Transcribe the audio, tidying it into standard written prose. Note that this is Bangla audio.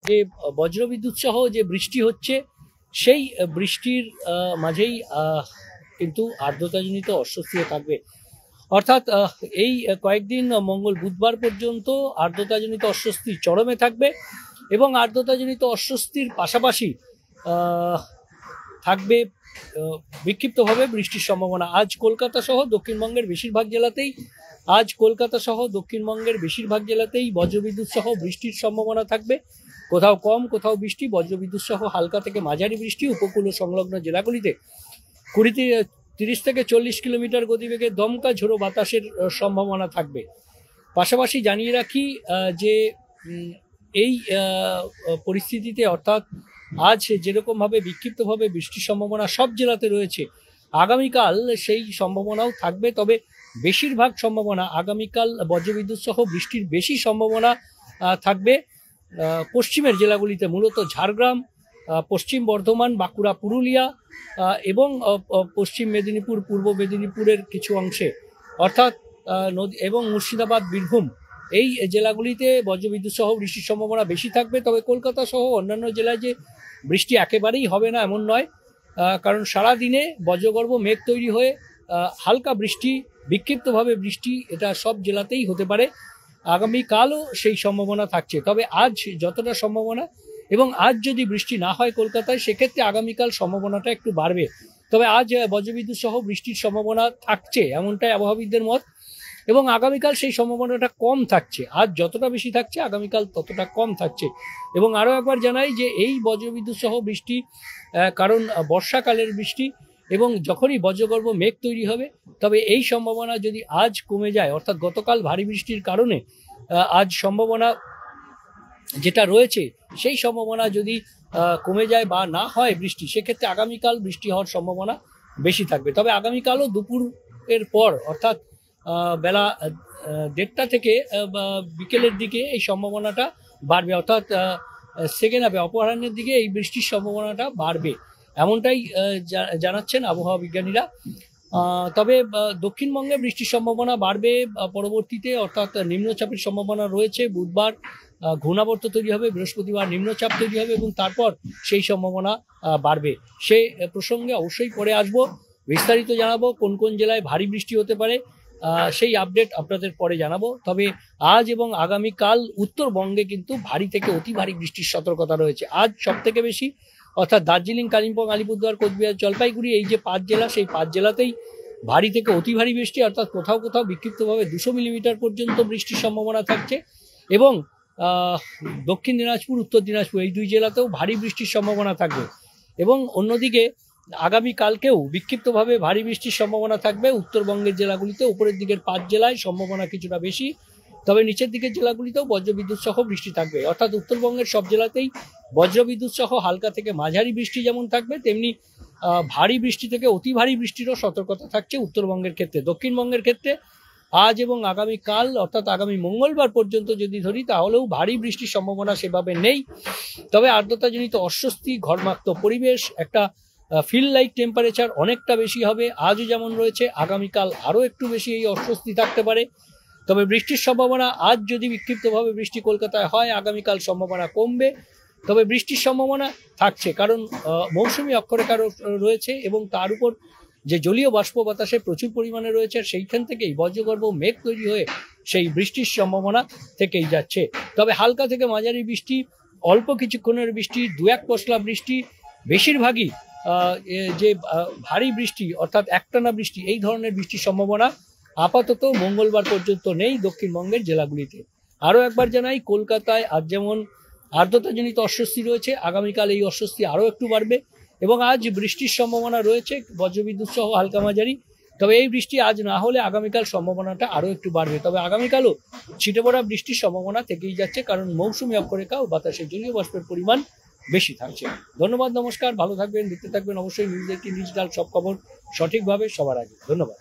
যে বজ্রবিদ্যুৎ সহ যে বৃষ্টি হচ্ছে সেই বৃষ্টির মাঝেই কিন্তু আর্দ্রতাজনিত অস্বস্তিও থাকবে। অর্থাৎ এই কয়েকদিন মঙ্গল বুধবার পর্যন্ত আর্দ্রতাজনিত অস্বস্তি চরমে থাকবে এবং আর্দ্রতাজনিত অস্বস্তির পাশাপাশি থাকবে বিক্ষিপ্তভাবে বৃষ্টির সম্ভাবনা। আজ কলকাতা সহ দক্ষিণবঙ্গের বেশিরভাগ জেলাতেই বজ্রবিদ্যুৎ সহ বৃষ্টির সম্ভাবনা থাকবে। কোথাও কম, কোথাও বৃষ্টি, বজ্রবিদ্যুৎ সহ হালকা থেকে মাঝারি বৃষ্টি। উপকূল ও সংলগ্ন জেলাগুলিতে 30 থেকে 40 কিলোমিটার গতিবেগে দমকা ঝোড়ো বাতাসের সম্ভাবনা থাকবে। পাশাপাশি জানিয়ে রাখি যে এই পরিস্থিতিতে অর্থাৎ আজ যেরকমভাবে বিক্ষিপ্তভাবে বৃষ্টির সম্ভাবনা সব জেলাতে রয়েছে, আগামীকাল সেই সম্ভাবনাও থাকবে। তবে বেশিরভাগ সম্ভাবনা আগামীকাল বজ্রবিদ্যুৎ সহ বৃষ্টির বেশি সম্ভাবনা থাকবে পশ্চিমের জেলাগুলিতে, মূলত ঝাড়গ্রাম, পশ্চিম বর্ধমান, বাঁকুড়া, পুরুলিয়া এবং পশ্চিম মেদিনীপুর, পূর্ব মেদিনীপুরের কিছু অংশে, অর্থাৎ এবং মুর্শিদাবাদ, বীরভূম, এই জেলাগুলিতে বজ্রবিদ্যুৎ সহ বৃষ্টির সম্ভাবনা বেশি থাকবে। তবে কলকাতা সহ অন্যান্য জেলায় যে বৃষ্টি একেবারেই হবে না এমন নয়, কারণ সারাদিনে বজ্রগর্ভ মেঘ তৈরি হয়ে হালকা বৃষ্টি, বিক্ষিপ্তভাবে বৃষ্টি এটা সব জেলাতেই হতে পারে। আগামীকালও সেই সম্ভাবনা থাকছে। তবে আজ যতটা সম্ভাবনা, এবং আজ যদি বৃষ্টি না হয় কলকাতায়, সেক্ষেত্রে আগামীকাল সম্ভাবনাটা একটু বাড়বে। তবে আজ বজ্রবিদ্যুৎ সহ বৃষ্টির সম্ভাবনা থাকছে এমনটাই আবহাওয়াবিদদের মত, এবং আগামীকাল সেই সম্ভাবনাটা কম থাকছে। আজ যতটা বেশি থাকছে আগামীকাল ততটা কম থাকছে। এবং আরও একবার জানাই যে এই বজ্রবিদ্যুৎ সহ বৃষ্টি কারণ বর্ষাকালের বৃষ্টি, এবং যখনই বজ্রগর্ভ মেঘ তৈরি হবে, তবে এই সম্ভাবনা যদি আজ কমে যায়, অর্থাৎ গতকাল ভারী বৃষ্টির কারণে আজ সম্ভাবনা যেটা রয়েছে সেই সম্ভাবনা যদি কমে যায় বা না হয় বৃষ্টি, সেক্ষেত্রে আগামীকাল বৃষ্টি হওয়ার সম্ভাবনা বেশি থাকবে। তবে আগামীকালও দুপুরের পর, অর্থাৎ বেলা 1:30 থেকে বিকেলের দিকে এই সম্ভাবনাটা বাড়বে, অর্থাৎ সেকেন্ড হাফে অপরাহ্নের দিকে এই বৃষ্টির সম্ভাবনাটা বাড়বে, এমনটাই জানাচ্ছেন আবহাওয়া বিজ্ঞানীরা। তবে দক্ষিণবঙ্গে বৃষ্টির সম্ভাবনা বাড়বে পরবর্তীতে, অর্থাৎ নিম্নচাপের সম্ভাবনা রয়েছে। বুধবার ঘূর্ণাবর্ত তৈরি হবে, বৃহস্পতিবার নিম্নচাপ তৈরি হবে এবং তারপর সেই সম্ভাবনা বাড়বে। সে প্রসঙ্গে অবশ্যই পরে আসবো, বিস্তারিত জানাবো কোন কোন জেলায় ভারী বৃষ্টি হতে পারে, সেই আপডেট আপনাদের পরে জানাবো। তবে আজ এবং আগামীকাল উত্তরবঙ্গে কিন্তু ভারী থেকে অতি ভারী বৃষ্টির সতর্কতা রয়েছে। আজ সব থেকে বেশি, অর্থাৎ দার্জিলিং, কালিম্পং, আলিপুরদুয়ার, কোচবিহার, জলপাইগুড়ি, এই যে 5 জেলা, সেই 5 জেলাতেই ভারী থেকে অতি ভারী বৃষ্টি, অর্থাৎ কোথাও কোথাও বিক্ষিপ্তভাবে 200 মিলিমিটার পর্যন্ত বৃষ্টির সম্ভাবনা থাকছে। এবং দক্ষিণ দিনাজপুর, উত্তর দিনাজপুর, এই 2 জেলাতেও ভারী বৃষ্টির সম্ভাবনা থাকবে। এবং অন্যদিকে আগামীকালকেও বিক্ষিপ্তভাবে ভারী বৃষ্টির সম্ভাবনা থাকবে উত্তরবঙ্গের জেলাগুলিতে। উপরের দিকের 5 জেলায় সম্ভাবনা কিছুটা বেশি, তবে নিচের দিকের জেলাগুলিতেও বজ্রবিদ্যুৎ সহ বৃষ্টি থাকবে। অর্থাৎ উত্তরবঙ্গের সব জেলাতেই বজ্রবিদ্যুৎ সহ হালকা থেকে মাঝারি বৃষ্টি যেমন থাকবে, তেমনি ভারী বৃষ্টি থেকে অতি ভারী বৃষ্টিরও সতর্কতা থাকছে উত্তরবঙ্গের ক্ষেত্রে। দক্ষিণবঙ্গের ক্ষেত্রে আজ এবং আগামীকাল, অর্থাৎ আগামী মঙ্গলবার পর্যন্ত যদি ধরি, তাহলেও ভারী বৃষ্টির সম্ভাবনা সেভাবে নেই। তবে আর্দ্রতাজনিত অস্বস্তি, ঘর্মাক্ত পরিবেশ, একটা ফিল লাইক টেম্পারেচার অনেকটা বেশি হবে। আজও যেমন রয়েছে, আগামীকাল আরও একটু বেশি এই অস্বস্তি থাকতে পারে। তবে বৃষ্টির সম্ভাবনা, আজ যদি বিক্ষিপ্তভাবে বৃষ্টি কলকাতায় হয়, আগামীকাল সম্ভাবনা কমবে। তবে বৃষ্টির সম্ভাবনা থাকছে, কারণ মৌসুমি অক্ষরেখা রয়েছে এবং তার উপর যে জলীয় বাষ্প বাতাসে প্রচুর পরিমাণে রয়েছে, সেইখান থেকেই বজ্রগর্ভ মেঘ তৈরি হয়ে সেই বৃষ্টির সম্ভাবনা থেকেই যাচ্ছে। তবে হালকা থেকে মাঝারি বৃষ্টি, অল্প কিছুক্ষণের বৃষ্টি, 2-1 পশলা বৃষ্টি, বেশিরভাগই যে ভারী বৃষ্টি অর্থাৎ একটানা বৃষ্টি, এই ধরনের বৃষ্টির সম্ভাবনা আপাতত মঙ্গলবার পর্যন্ত নেই দক্ষিণবঙ্গের জেলাগুলিতে। আরও একবার জানাই, কলকাতায় আজ যেমন আর্দ্রতাজনিত অস্বস্তি রয়েছে, আগামীকাল এই অস্বস্তি আরও একটু বাড়বে। এবং আজ বৃষ্টির সম্ভাবনা রয়েছে বজ্রবিদ্যুৎ সহ হালকা মাঝারি, তবে এই বৃষ্টি আজ না হলে আগামীকাল সম্ভাবনাটা আরও একটু বাড়বে। তবে আগামীকালও ছিটে পড়া বৃষ্টির সম্ভাবনা থেকেই যাচ্ছে, কারণ মৌসুমি অক্ষরেখা ও বাতাসে জলীয় বাষ্পের পরিমাণ বেশি থাকছে। ধন্যবাদ, নমস্কার, ভালো থাকবেন, দেখতে থাকবেন অবশ্যই নিউজ 18 ডিজিটাল, সব খবর সঠিকভাবে সবার আগে। ধন্যবাদ।